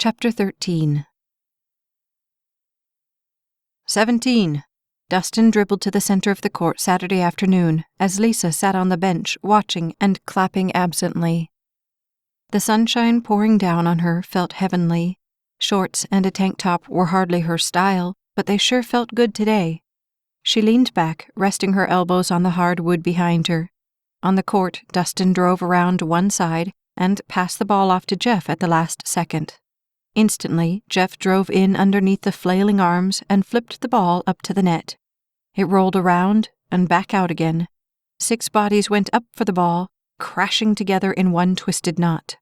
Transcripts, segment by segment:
Chapter 13. 17. Dustin dribbled to the center of the court Saturday afternoon as Lisa sat on the bench watching and clapping absently. The sunshine pouring down on her felt heavenly. Shorts and a tank top were hardly her style, but they sure felt good today. She leaned back, resting her elbows on the hard wood behind her. On the court, Dustin drove around one side and passed the ball off to Jeff at the last second. Instantly, Jeff drove in underneath the flailing arms and flipped the ball up to the net. It rolled around and back out again. 6 bodies went up for the ball, crashing together in one twisted knot.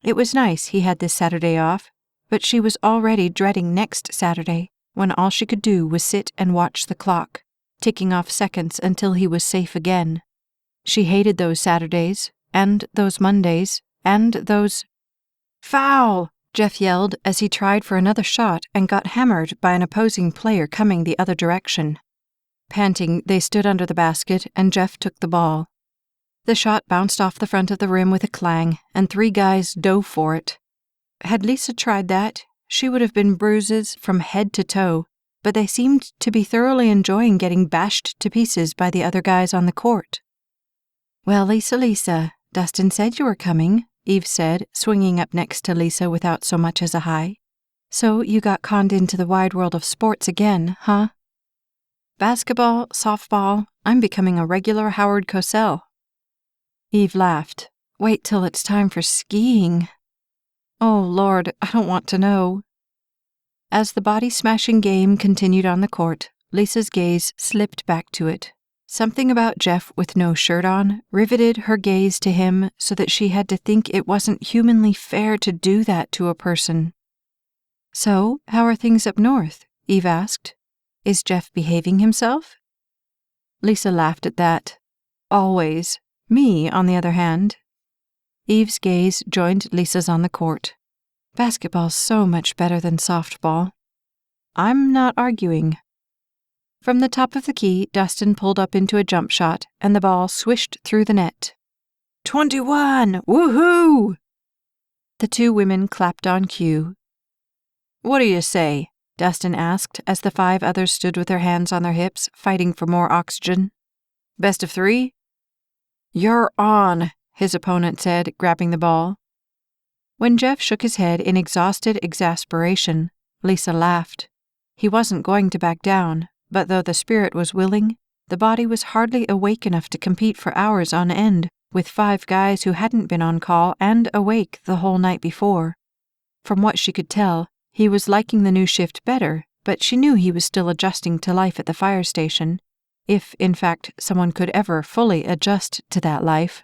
It was nice he had this Saturday off, but she was already dreading next Saturday, when all she could do was sit and watch the clock, ticking off seconds until he was safe again. She hated those Saturdays, and those Mondays, and those— "Foul!" Jeff yelled as he tried for another shot and got hammered by an opposing player coming the other direction. Panting, they stood under the basket and Jeff took the ball. The shot bounced off the front of the rim with a clang, and 3 guys dove for it. Had Lisa tried that, she would have been bruises from head to toe, but they seemed to be thoroughly enjoying getting bashed to pieces by the other guys on the court. "Well, Lisa, Dustin said you were coming," Eve said, swinging up next to Lisa without so much as a hi. "So you got conned into the wide world of sports again, huh?" "Basketball, softball, I'm becoming a regular Howard Cosell." Eve laughed. "Wait till it's time for skiing." "Oh, Lord, I don't want to know." As the body-smashing game continued on the court, Lisa's gaze slipped back to it. Something about Jeff with no shirt on riveted her gaze to him so that she had to think it wasn't humanly fair to do that to a person. "So, how are things up north?" Eve asked. "Is Jeff behaving himself?" Lisa laughed at that. "Always. Me, on the other hand." Eve's gaze joined Lisa's on the court. "Basketball's so much better than softball." "I'm not arguing." From the top of the key, Dustin pulled up into a jump shot, and the ball swished through the net. 21! Woohoo! The 2 women clapped on cue. "What do you say?" Dustin asked as the 5 others stood with their hands on their hips, fighting for more oxygen. "Best of 3? "You're on," his opponent said, grabbing the ball. When Jeff shook his head in exhausted exasperation, Lisa laughed. He wasn't going to back down. But though the spirit was willing, the body was hardly awake enough to compete for hours on end with 5 guys who hadn't been on call and awake the whole night before. From what she could tell, he was liking the new shift better, but she knew he was still adjusting to life at the fire station, if, in fact, someone could ever fully adjust to that life.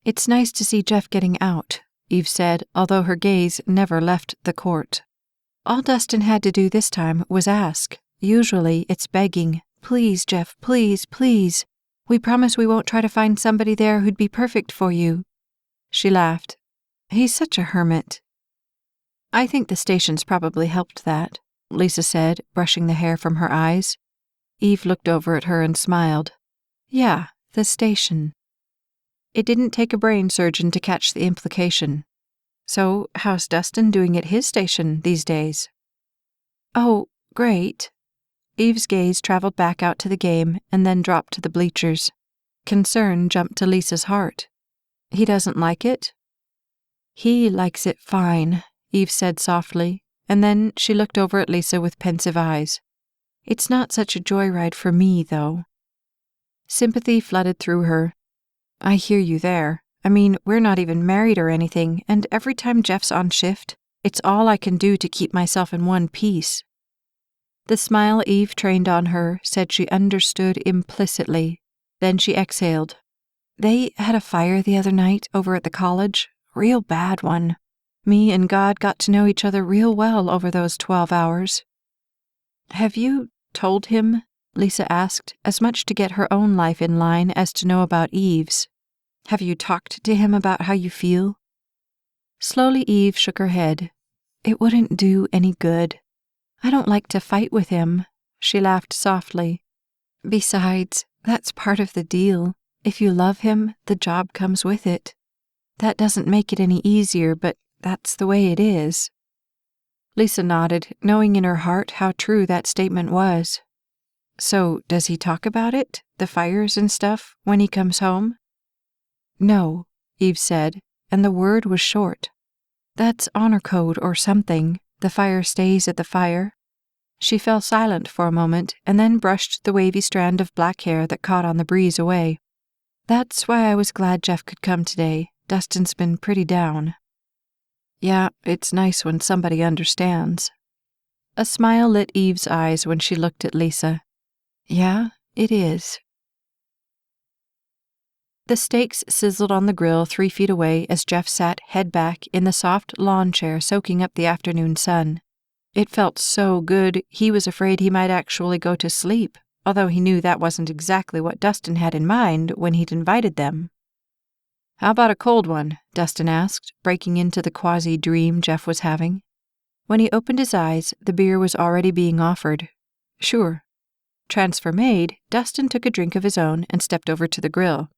"It's nice to see Jeff getting out," Eve said, although her gaze never left the court. "All Dustin had to do this time was ask. Usually, it's begging. 'Please, Jeff, please, please. We promise we won't try to find somebody there who'd be perfect for you.'" She laughed. "He's such a hermit." "I think the station's probably helped that," Lisa said, brushing the hair from her eyes. Eve looked over at her and smiled. "Yeah, the station." It didn't take a brain surgeon to catch the implication. "So, how's Dustin doing at his station these days?" "Oh, great." Eve's gaze traveled back out to the game and then dropped to the bleachers. Concern jumped to Lisa's heart. "He doesn't like it?" "He likes it fine," Eve said softly, and then she looked over at Lisa with pensive eyes. "It's not such a joyride for me, though." Sympathy flooded through her. "I hear you there. I mean, we're not even married or anything, and every time Jeff's on shift, it's all I can do to keep myself in one piece." The smile Eve trained on her said she understood implicitly. Then she exhaled. "They had a fire the other night over at the college. Real bad one. Me and God got to know each other real well over those 12 hours. "Have you told him?" Lisa asked, as much to get her own life in line as to know about Eve's. "Have you talked to him about how you feel?" Slowly Eve shook her head. "It wouldn't do any good. I don't like to fight with him." She laughed softly. "Besides, that's part of the deal. If you love him, the job comes with it. That doesn't make it any easier, but that's the way it is. Lisa nodded, knowing in her heart how true that statement was. So, does he talk about it, the fires and stuff, when he comes home? No, Eve said, and the word was short. That's honor code or something. The fire stays at the fire. She fell silent for a moment and then brushed the wavy strand of black hair that caught on the breeze away. That's why I was glad Jeff could come today. Dustin's been pretty down. Yeah, it's nice when somebody understands. A smile lit Eve's eyes when she looked at Lisa. Yeah, it is. The steaks sizzled on the grill 3 feet away as Jeff sat head back in the soft lawn chair soaking up the afternoon sun. It felt so good he was afraid he might actually go to sleep, although he knew that wasn't exactly what Dustin had in mind when he'd invited them. How about a cold one? Dustin asked, breaking into the quasi-dream Jeff was having. When he opened his eyes, the beer was already being offered. Sure. Transfer made, Dustin took a drink of his own and stepped over to the grill.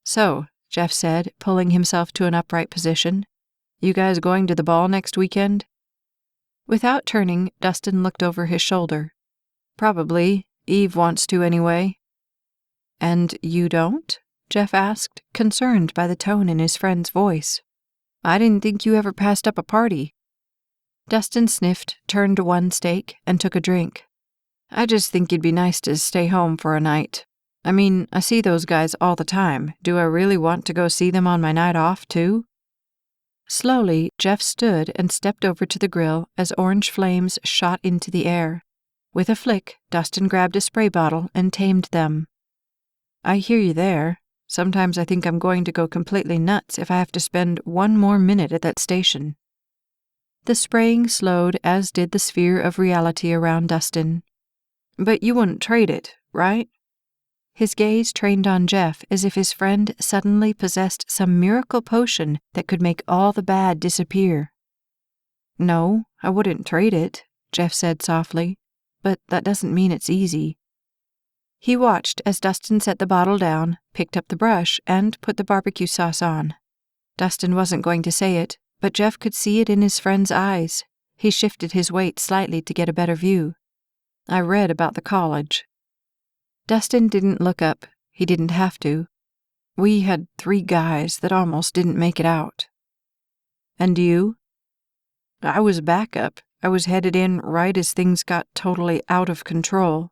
So, Jeff said, pulling himself to an upright position, you guys going to the ball next weekend? Without turning, Dustin looked over his shoulder. Probably. Eve wants to anyway. And you don't? Jeff asked, concerned by the tone in his friend's voice. I didn't think you ever passed up a party. Dustin sniffed, turned to one steak, and took a drink. I just think it'd be nice to stay home for a night. I mean, I see those guys all the time. Do I really want to go see them on my night off, too? Slowly, Jeff stood and stepped over to the grill as orange flames shot into the air. With a flick, Dustin grabbed a spray bottle and tamed them. I hear you there. Sometimes I think I'm going to go completely nuts if I have to spend one more minute at that station. The spraying slowed, as did the sphere of reality around Dustin. But you wouldn't trade it, right? His gaze trained on Jeff as if his friend suddenly possessed some miracle potion that could make all the bad disappear. No, I wouldn't trade it, Jeff said softly, but that doesn't mean it's easy. He watched as Dustin set the bottle down, picked up the brush, and put the barbecue sauce on. Dustin wasn't going to say it, but Jeff could see it in his friend's eyes. He shifted his weight slightly to get a better view. I read about the college. Dustin didn't look up. He didn't have to. We had 3 guys that almost didn't make it out. And you? I was backup. I was headed in right as things got totally out of control.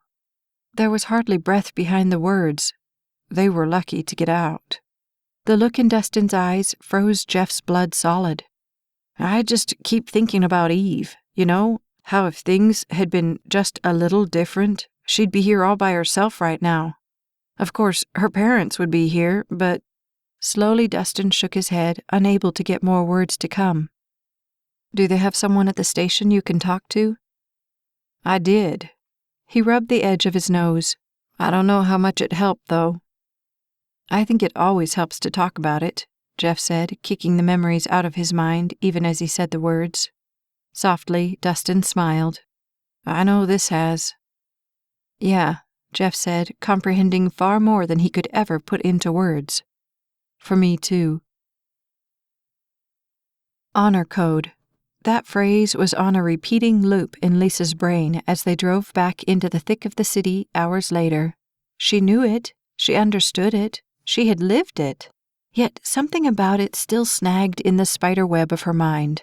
There was hardly breath behind the words. They were lucky to get out. The look in Dustin's eyes froze Jeff's blood solid. I just keep thinking about Eve, you know, how if things had been just a little different, she'd be here all by herself right now. Of course, her parents would be here, but... Slowly Dustin shook his head, unable to get more words to come. Do they have someone at the station you can talk to? I did. He rubbed the edge of his nose. I don't know how much it helped, though. I think it always helps to talk about it, Jeff said, kicking the memories out of his mind even as he said the words. Softly, Dustin smiled. I know this has. Yeah, Jeff said, comprehending far more than he could ever put into words. For me, too. Honor code. That phrase was on a repeating loop in Lisa's brain as they drove back into the thick of the city hours later. She knew it. She understood it. She had lived it. Yet something about it still snagged in the spider web of her mind.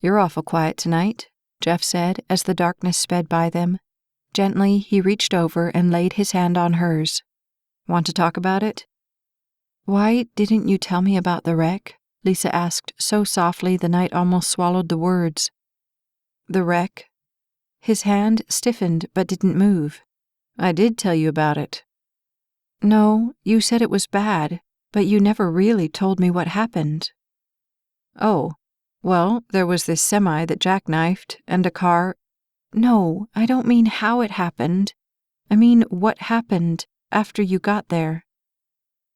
You're awful quiet tonight, Jeff said as the darkness sped by them. Gently, he reached over and laid his hand on hers. Want to talk about it? Why didn't you tell me about the wreck? Lisa asked so softly the night almost swallowed the words. The wreck? His hand stiffened but didn't move. I did tell you about it. No, you said it was bad, but you never really told me what happened. Oh, well, there was this semi that jackknifed, and a car. No, I don't mean how it happened. I mean what happened after you got there.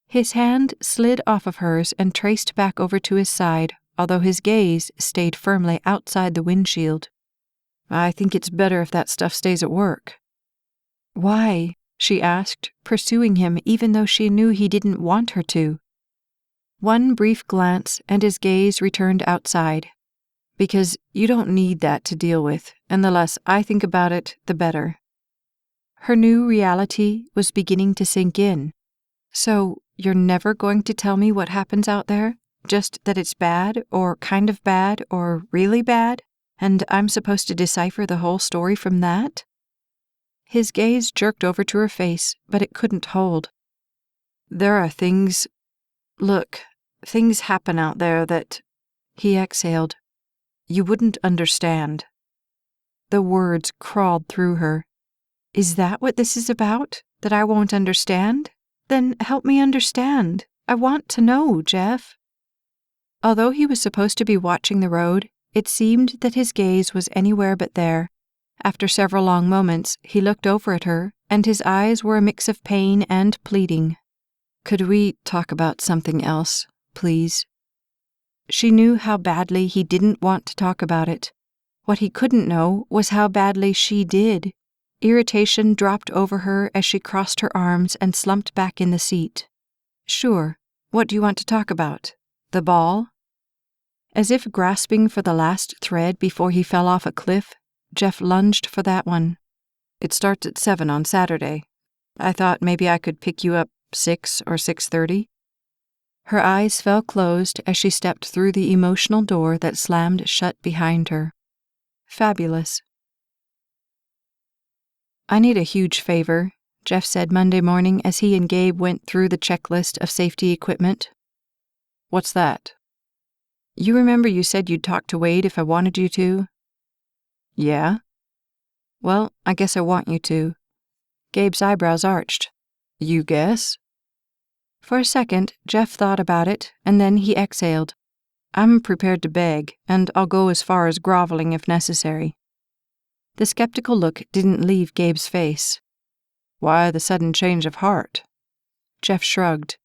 His hand slid off of hers and traced back over to his side, although his gaze stayed firmly outside the windshield. I think it's better if that stuff stays at work. Why? She asked, pursuing him even though she knew he didn't want her to. One brief glance and his gaze returned outside. Because you don't need that to deal with, and the less I think about it, the better. Her new reality was beginning to sink in. So, you're never going to tell me what happens out there? Just that it's bad, or kind of bad, or really bad? And I'm supposed to decipher the whole story from that? His gaze jerked over to her face, but it couldn't hold. There are things... Look, things happen out there that... He exhaled. You wouldn't understand. The words crawled through her. Is that what this is about? That I won't understand? Then help me understand. I want to know, Jeff. Although he was supposed to be watching the road, it seemed that his gaze was anywhere but there. After several long moments, he looked over at her, and his eyes were a mix of pain and pleading. Could we talk about something else, please? She knew how badly he didn't want to talk about it. What he couldn't know was how badly she did. Irritation dropped over her as she crossed her arms and slumped back in the seat. Sure. What do you want to talk about? The ball? As if grasping for the last thread before he fell off a cliff, Jeff lunged for that one. It starts at 7 on Saturday. I thought maybe I could pick you up 6 or 6:30. Her eyes fell closed as she stepped through the emotional door that slammed shut behind her. Fabulous. I need a huge favor, Jeff said Monday morning as he and Gabe went through the checklist of safety equipment. What's that? You remember you said you'd talk to Wade if I wanted you to? Yeah? Well, I guess I want you to. Gabe's eyebrows arched. You guess? For a second, Jeff thought about it, and then he exhaled. I'm prepared to beg, and I'll go as far as groveling if necessary. The skeptical look didn't leave Gabe's face. Why the sudden change of heart? Jeff shrugged.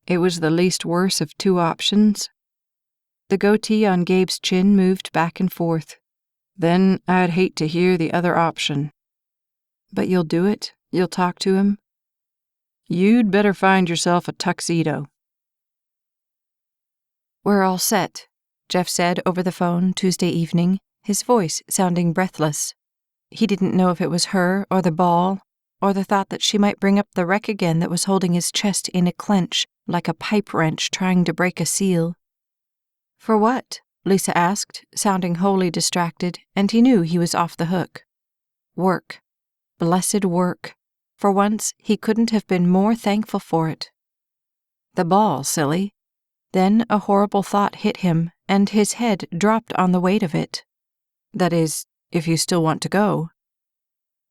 It was the least worse of two options. The goatee on Gabe's chin moved back and forth. Then I'd hate to hear the other option. But you'll do it? You'll talk to him? You'd better find yourself a tuxedo. We're all set, Jeff said over the phone Tuesday evening, his voice sounding breathless. He didn't know if it was her or the ball, or the thought that she might bring up the wreck again that was holding his chest in a clench, like a pipe wrench trying to break a seal. For what? Lisa asked, sounding wholly distracted, and he knew he was off the hook. Work. Blessed work. For once, he couldn't have been more thankful for it. The ball, silly. Then a horrible thought hit him, and his head dropped on the weight of it. That is, if you still want to go.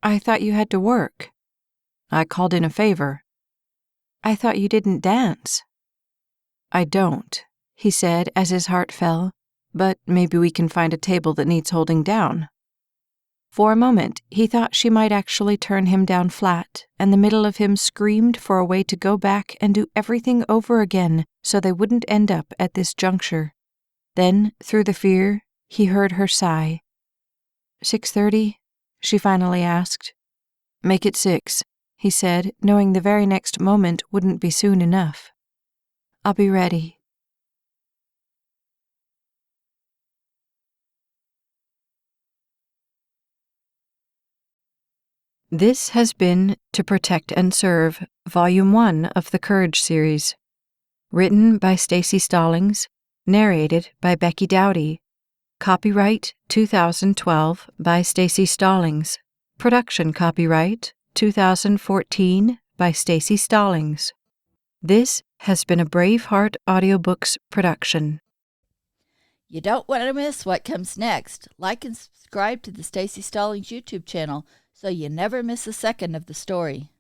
I thought you had to work. I called in a favor. I thought you didn't dance. I don't, he said as his heart fell, but maybe we can find a table that needs holding down. For a moment, he thought she might actually turn him down flat, and the middle of him screamed for a way to go back and do everything over again so they wouldn't end up at this juncture. Then, through the fear, he heard her sigh. 6:30? She finally asked. Make it 6, he said, knowing the very next moment wouldn't be soon enough. I'll be ready. This has been To Protect and Serve, Volume 1 of the Courage series. Written by Staci Stallings, narrated by Becky Dowdy. Copyright 2012 by Staci Stallings. Production copyright 2014 by Staci Stallings. This has been a Braveheart Audiobooks production. You don't want to miss what comes next. Like and subscribe to the Staci Stallings YouTube channel so you never miss a second of the story.